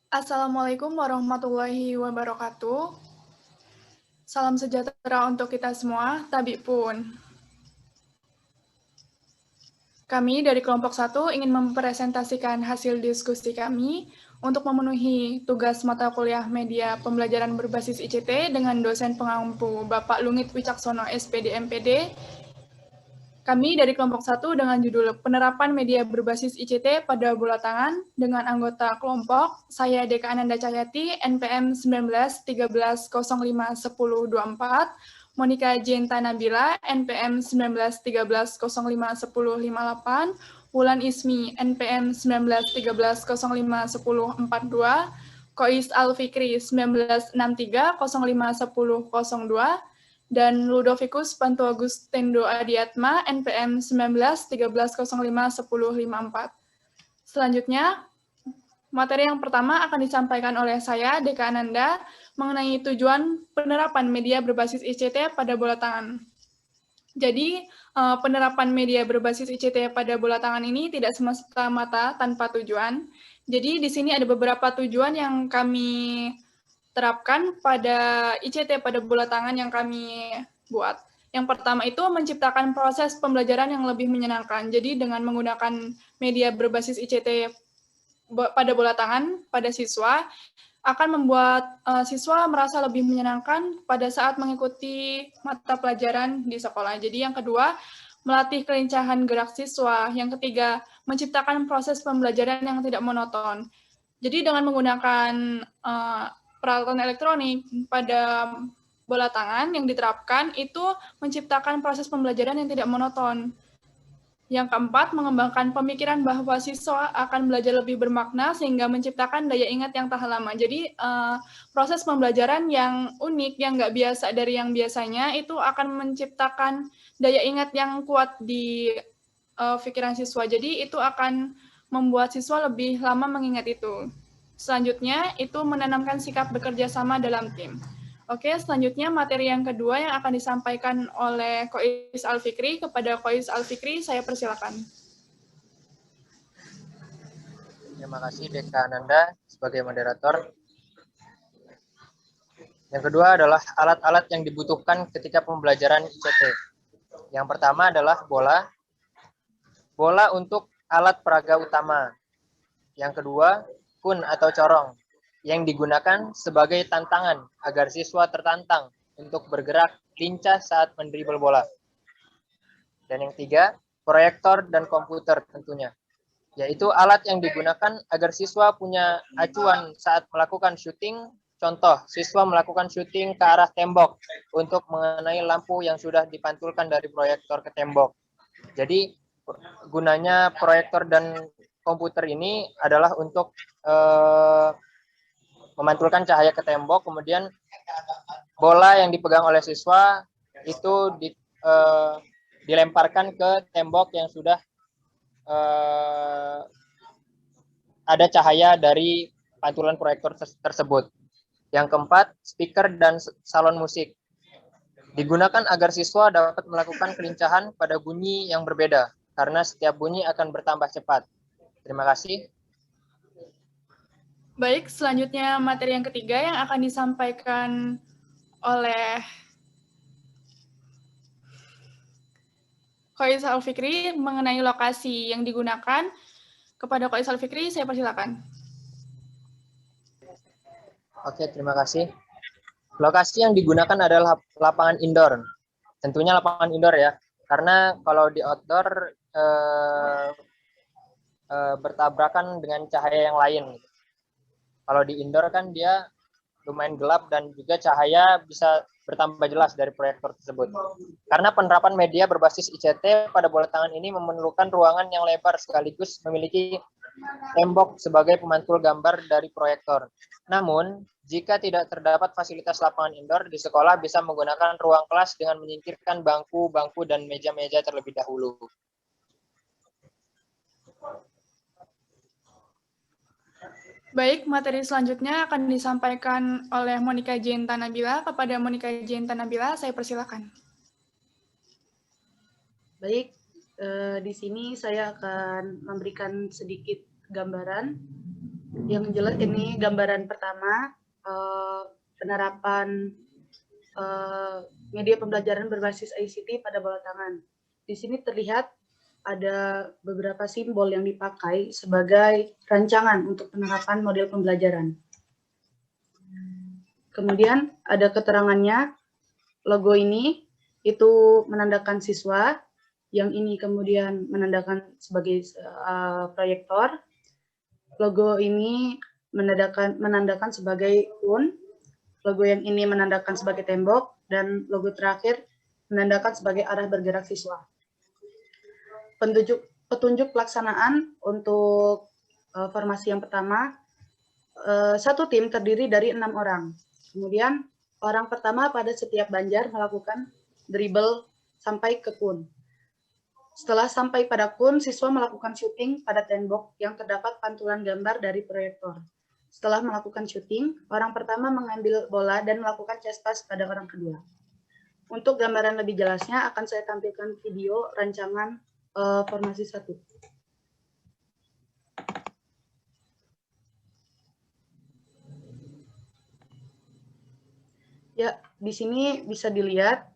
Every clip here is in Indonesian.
Assalamualaikum warahmatullahi wabarakatuh. Salam sejahtera untuk kita semua, Tabik pun. Kami dari kelompok 1 ingin mempresentasikan hasil diskusi kami untuk memenuhi tugas mata kuliah media pembelajaran berbasis ICT dengan dosen pengampu Bapak Lungit Wicaksono SPD MPD. Kami dari kelompok 1 dengan judul Penerapan Media Berbasis ICT pada Bola Tangan dengan anggota kelompok, saya Deka Ananda Cahyati, NPM 1913051024, Monika Jenta Nabila, NPM 1913051058, Wulan Ismi, NPM 1913051042, Kois Alfikri 1963051002, dan Ludovicus Pantuagus Tendo Adiatma, NPM 1913051054. Selanjutnya, materi yang pertama akan disampaikan oleh saya, Deka Ananda, mengenai tujuan penerapan media berbasis ICT pada bola tangan. Jadi, penerapan media berbasis ICT pada bola tangan ini tidak semata-mata tanpa tujuan. Jadi, di sini ada beberapa tujuan yang kami terapkan pada ICT pada bola tangan yang kami buat. Yang pertama itu menciptakan proses pembelajaran yang lebih menyenangkan. Jadi dengan menggunakan media berbasis ICT pada bola tangan pada siswa akan membuat siswa merasa lebih menyenangkan pada saat mengikuti mata pelajaran di sekolah. Jadi yang kedua, melatih kelincahan gerak siswa. Yang ketiga, menciptakan proses pembelajaran yang tidak monoton. Jadi dengan menggunakan peralatan elektronik pada bola tangan yang diterapkan itu menciptakan proses pembelajaran yang tidak monoton. Yang keempat, mengembangkan pemikiran bahwa siswa akan belajar lebih bermakna sehingga menciptakan daya ingat yang tahan lama. Jadi proses pembelajaran yang unik, yang nggak biasa dari yang biasanya, itu akan menciptakan daya ingat yang kuat di pikiran siswa. Jadi itu akan membuat siswa lebih lama mengingat itu. Selanjutnya, itu menanamkan sikap bekerja sama dalam tim. Oke, selanjutnya materi yang kedua yang akan disampaikan oleh Kois Alfikri. Kepada Kois Alfikri, saya persilakan. Terima kasih Deka Ananda sebagai moderator. Yang kedua adalah alat-alat yang dibutuhkan ketika pembelajaran ICT. Yang pertama adalah bola. Bola untuk alat peraga utama. Yang kedua, kun atau corong yang digunakan sebagai tantangan agar siswa tertantang untuk bergerak lincah saat mendribel bola. Dan yang ketiga, proyektor dan komputer tentunya, yaitu alat yang digunakan agar siswa punya acuan saat melakukan syuting. Contoh, siswa melakukan syuting ke arah tembok untuk mengenai lampu yang sudah dipantulkan dari proyektor ke tembok. Jadi, gunanya proyektor dan komputer ini adalah untuk memantulkan cahaya ke tembok, kemudian bola yang dipegang oleh siswa itu dilemparkan ke tembok yang sudah ada cahaya dari pantulan proyektor tersebut. Yang keempat, speaker dan salon musik. Digunakan agar siswa dapat melakukan kelincahan pada bunyi yang berbeda, karena setiap bunyi akan bertambah cepat. Terima kasih. Baik, selanjutnya materi yang ketiga yang akan disampaikan oleh Kois Alfikri mengenai lokasi yang digunakan. Kepada Kois Alfikri, saya persilakan. Oke, terima kasih. Lokasi yang digunakan adalah lapangan indoor. Tentunya lapangan indoor ya, karena kalau di outdoor bertabrakan dengan cahaya yang lain. Kalau di indoor kan dia lumayan gelap dan juga cahaya bisa bertambah jelas dari proyektor tersebut. Karena penerapan media berbasis ICT pada bola tangan ini memerlukan ruangan yang lebar sekaligus memiliki tembok sebagai pemantul gambar dari proyektor. Namun, jika tidak terdapat fasilitas lapangan indoor, di sekolah bisa menggunakan ruang kelas dengan menyingkirkan bangku-bangku dan meja-meja terlebih dahulu. Baik, materi selanjutnya akan disampaikan oleh Monika Jenta Nabila. Kepada Monika Jenta Nabila, saya persilakan. Baik, di sini saya akan memberikan sedikit gambaran Yang jelas ini gambaran pertama, penerapan media pembelajaran berbasis ICT pada bola tangan. Di sini terlihat ada beberapa simbol yang dipakai sebagai rancangan untuk penerapan model pembelajaran. Kemudian ada keterangannya, logo ini itu menandakan siswa, yang ini kemudian menandakan sebagai proyektor. Logo ini menandakan sebagai kun, logo yang ini menandakan sebagai tembok, dan logo terakhir menandakan sebagai arah bergerak siswa. Petunjuk pelaksanaan untuk formasi yang pertama, satu tim terdiri dari 6 orang. Kemudian orang pertama pada setiap banjar melakukan dribble sampai ke kun. Setelah sampai pada kun, siswa melakukan syuting pada tembok yang terdapat pantulan gambar dari proyektor. Setelah melakukan syuting, orang pertama mengambil bola dan melakukan chest pass pada orang kedua. Untuk gambaran lebih jelasnya akan saya tampilkan video rancangan formasi 1. Ya, di sini bisa dilihat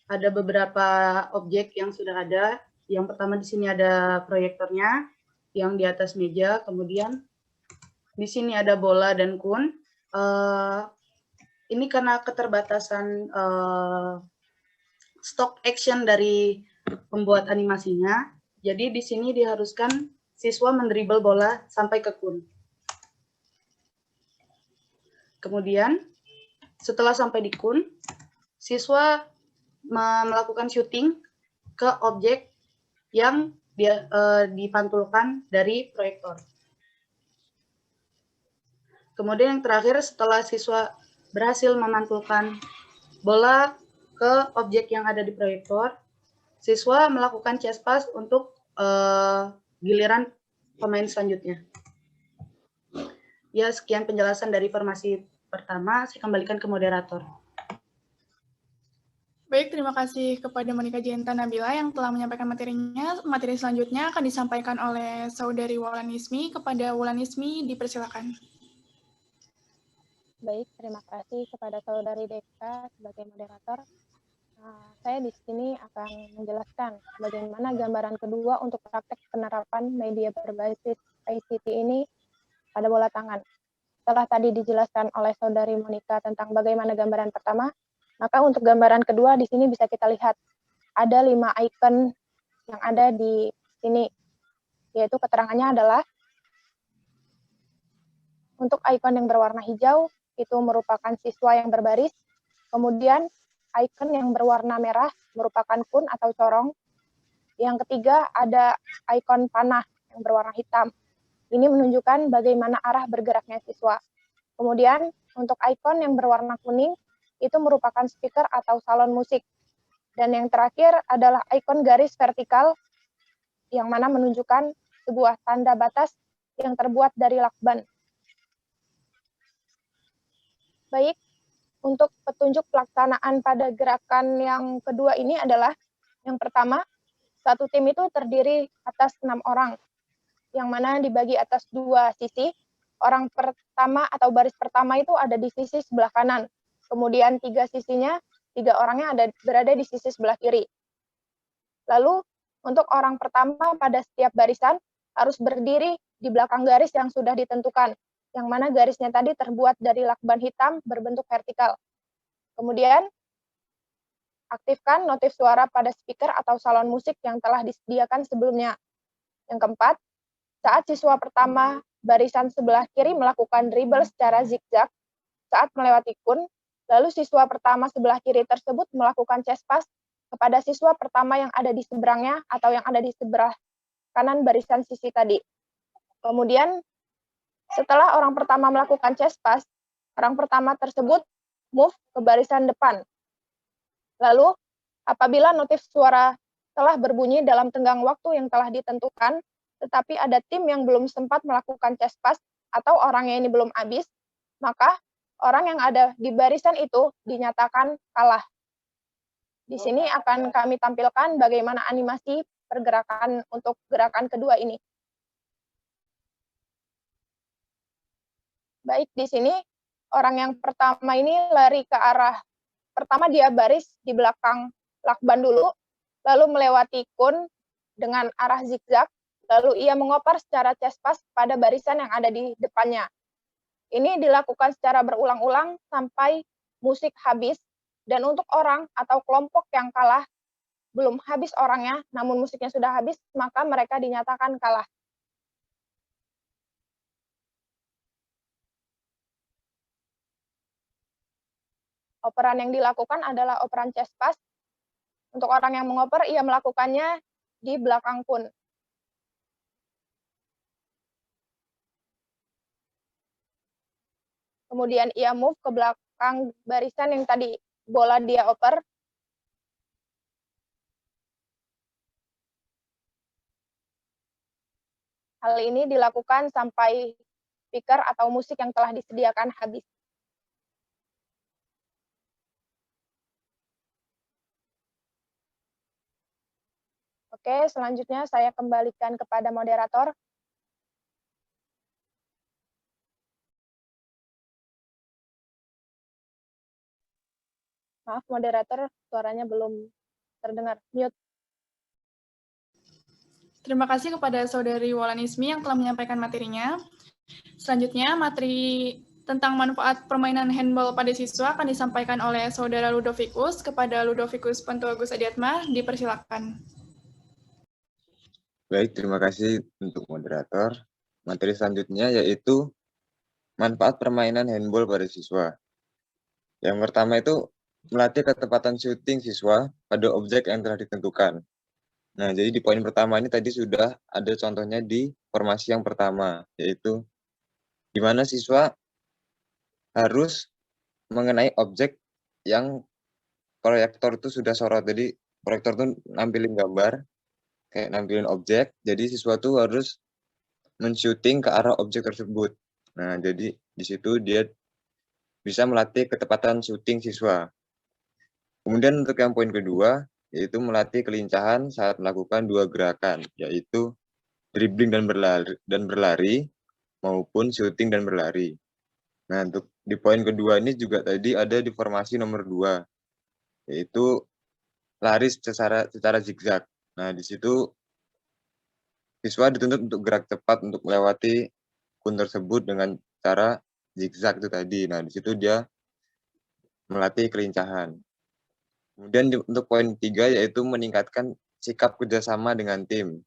ada beberapa objek yang sudah ada. Yang pertama di sini ada proyektornya yang di atas meja, kemudian di sini ada bola dan kun. Ini karena keterbatasan stop action dari pembuat animasinya, jadi di sini diharuskan siswa mendribble bola sampai ke kun. Kemudian setelah sampai di kun, siswa melakukan syuting ke objek yang dipantulkan dari proyektor. Kemudian yang terakhir, setelah siswa berhasil memantulkan bola ke objek yang ada di proyektor, siswa melakukan chest pass untuk giliran pemain selanjutnya. Ya, sekian penjelasan dari formasi pertama. Saya kembalikan ke moderator. Baik, terima kasih kepada Monika Jenta Nabila yang telah menyampaikan materinya. Materi selanjutnya akan disampaikan oleh Saudari Wulan Ismi. Kepada Wulan Ismi, dipersilakan. Baik, terima kasih kepada Saudari Deka sebagai moderator. Saya di sini akan menjelaskan bagaimana gambaran kedua untuk praktek penerapan media berbasis ICT ini pada bola tangan. Setelah tadi dijelaskan oleh Saudari Monika tentang bagaimana gambaran pertama, maka untuk gambaran kedua di sini bisa kita lihat ada 5 icon yang ada di sini, yaitu keterangannya adalah untuk icon yang berwarna hijau itu merupakan siswa yang berbaris, kemudian icon yang berwarna merah merupakan kun atau corong, yang ketiga ada icon panah yang berwarna hitam. Ini menunjukkan bagaimana arah bergeraknya siswa. Kemudian untuk icon yang berwarna kuning itu merupakan speaker atau salon musik. Dan yang terakhir adalah icon garis vertikal yang mana menunjukkan sebuah tanda batas yang terbuat dari lakban. Baik, untuk petunjuk pelaksanaan pada gerakan yang kedua ini adalah yang pertama, satu tim itu terdiri atas 6 orang, yang mana dibagi atas 2 sisi. Orang pertama atau baris pertama itu ada di sisi sebelah kanan, kemudian 3 sisinya, 3 orangnya berada di sisi sebelah kiri. Lalu untuk orang pertama pada setiap barisan harus berdiri di belakang garis yang sudah ditentukan, yang mana garisnya tadi terbuat dari lakban hitam berbentuk vertikal. Kemudian aktifkan notif suara pada speaker atau salon musik yang telah disediakan sebelumnya. Yang keempat, saat siswa pertama barisan sebelah kiri melakukan dribble secara zigzag saat melewati kun, lalu siswa pertama sebelah kiri tersebut melakukan chest pass kepada siswa pertama yang ada di seberangnya atau yang ada di sebelah kanan barisan sisi tadi. Kemudian setelah orang pertama melakukan chest pass, orang pertama tersebut move ke barisan depan. Lalu apabila notif suara telah berbunyi dalam tenggang waktu yang telah ditentukan, tetapi ada tim yang belum sempat melakukan chest pass atau orangnya ini belum habis, maka orang yang ada di barisan itu dinyatakan kalah. Di sini akan kami tampilkan bagaimana animasi pergerakan untuk gerakan kedua ini. Baik, di sini orang yang pertama ini lari ke arah, pertama dia baris di belakang lakban dulu, lalu melewati kun dengan arah zigzag, lalu ia mengoper secara cespas pada barisan yang ada di depannya. Ini dilakukan secara berulang-ulang sampai musik habis, dan untuk orang atau kelompok yang kalah, belum habis orangnya, namun musiknya sudah habis, maka mereka dinyatakan kalah. Operan yang dilakukan adalah operan cespas. Untuk orang yang mengoper, ia melakukannya di belakang kun. Kemudian ia move ke belakang barisan yang tadi bola dia oper. Hal ini dilakukan sampai speaker atau musik yang telah disediakan habis. Oke, selanjutnya saya kembalikan kepada moderator. Maaf, moderator, suaranya belum terdengar. Mute. Terima kasih kepada Saudari Wulan Ismi yang telah menyampaikan materinya. Selanjutnya, materi tentang manfaat permainan handball pada siswa akan disampaikan oleh Saudara Ludovicus. Kepada Ludovicus Pantuagus Adiatma, dipersilakan. Baik, terima kasih untuk moderator. Materi selanjutnya yaitu manfaat permainan handball pada siswa. Yang pertama itu melatih ketepatan syuting siswa pada objek yang telah ditentukan. Nah, jadi di poin pertama ini tadi sudah ada contohnya di formasi yang pertama, yaitu di mana siswa harus mengenai objek yang proyektor itu sudah sorot. Jadi proyektor itu nampilin gambar, kayak nampilin objek, jadi siswa tuh harus men-shooting ke arah objek tersebut. Nah, jadi di situ dia bisa melatih ketepatan syuting siswa. Kemudian untuk yang poin kedua, yaitu melatih kelincahan saat melakukan dua gerakan, yaitu dribbling dan berlari maupun syuting dan berlari. Nah, untuk di poin kedua ini juga tadi ada di formasi nomor 2, yaitu lari secara zigzag. Nah, di situ siswa dituntut untuk gerak cepat untuk melewati kun tersebut dengan cara zigzag itu tadi. Nah, di situ dia melatih kelincahan. Kemudian untuk poin 3 yaitu meningkatkan sikap kerjasama dengan tim.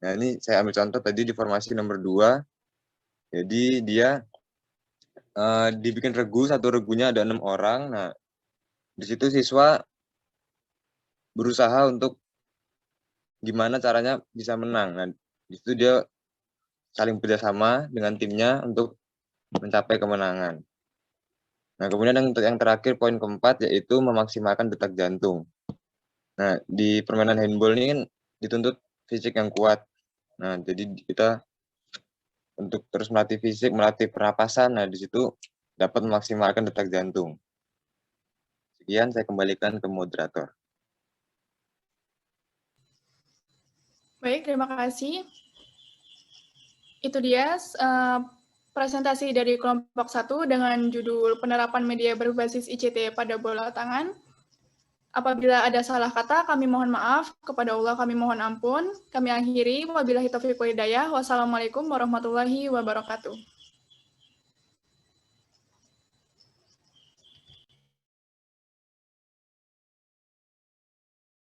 Nah, ini saya ambil contoh tadi di formasi nomor 2. Jadi dia dibikin regu, satu regunya ada 6 orang. Nah, di situ siswa berusaha untuk gimana caranya bisa menang. Nah, di situ dia saling kerjasama dengan timnya untuk mencapai kemenangan. Nah, kemudian untuk yang terakhir, poin keempat, yaitu memaksimalkan detak jantung. Nah, di permainan handball ini kan dituntut fisik yang kuat. Nah, jadi kita untuk terus melatih fisik, melatih pernapasan, nah di situ dapat memaksimalkan detak jantung. Sekian, saya kembalikan ke moderator. Baik, terima kasih. Itu dia presentasi dari kelompok 1 dengan judul penerapan media berbasis ICT pada bola tangan. Apabila ada salah kata, kami mohon maaf. Kepada Allah kami mohon ampun. Kami akhiri. Wabillahi taufiq wal hidayah. Wassalamualaikum warahmatullahi wabarakatuh.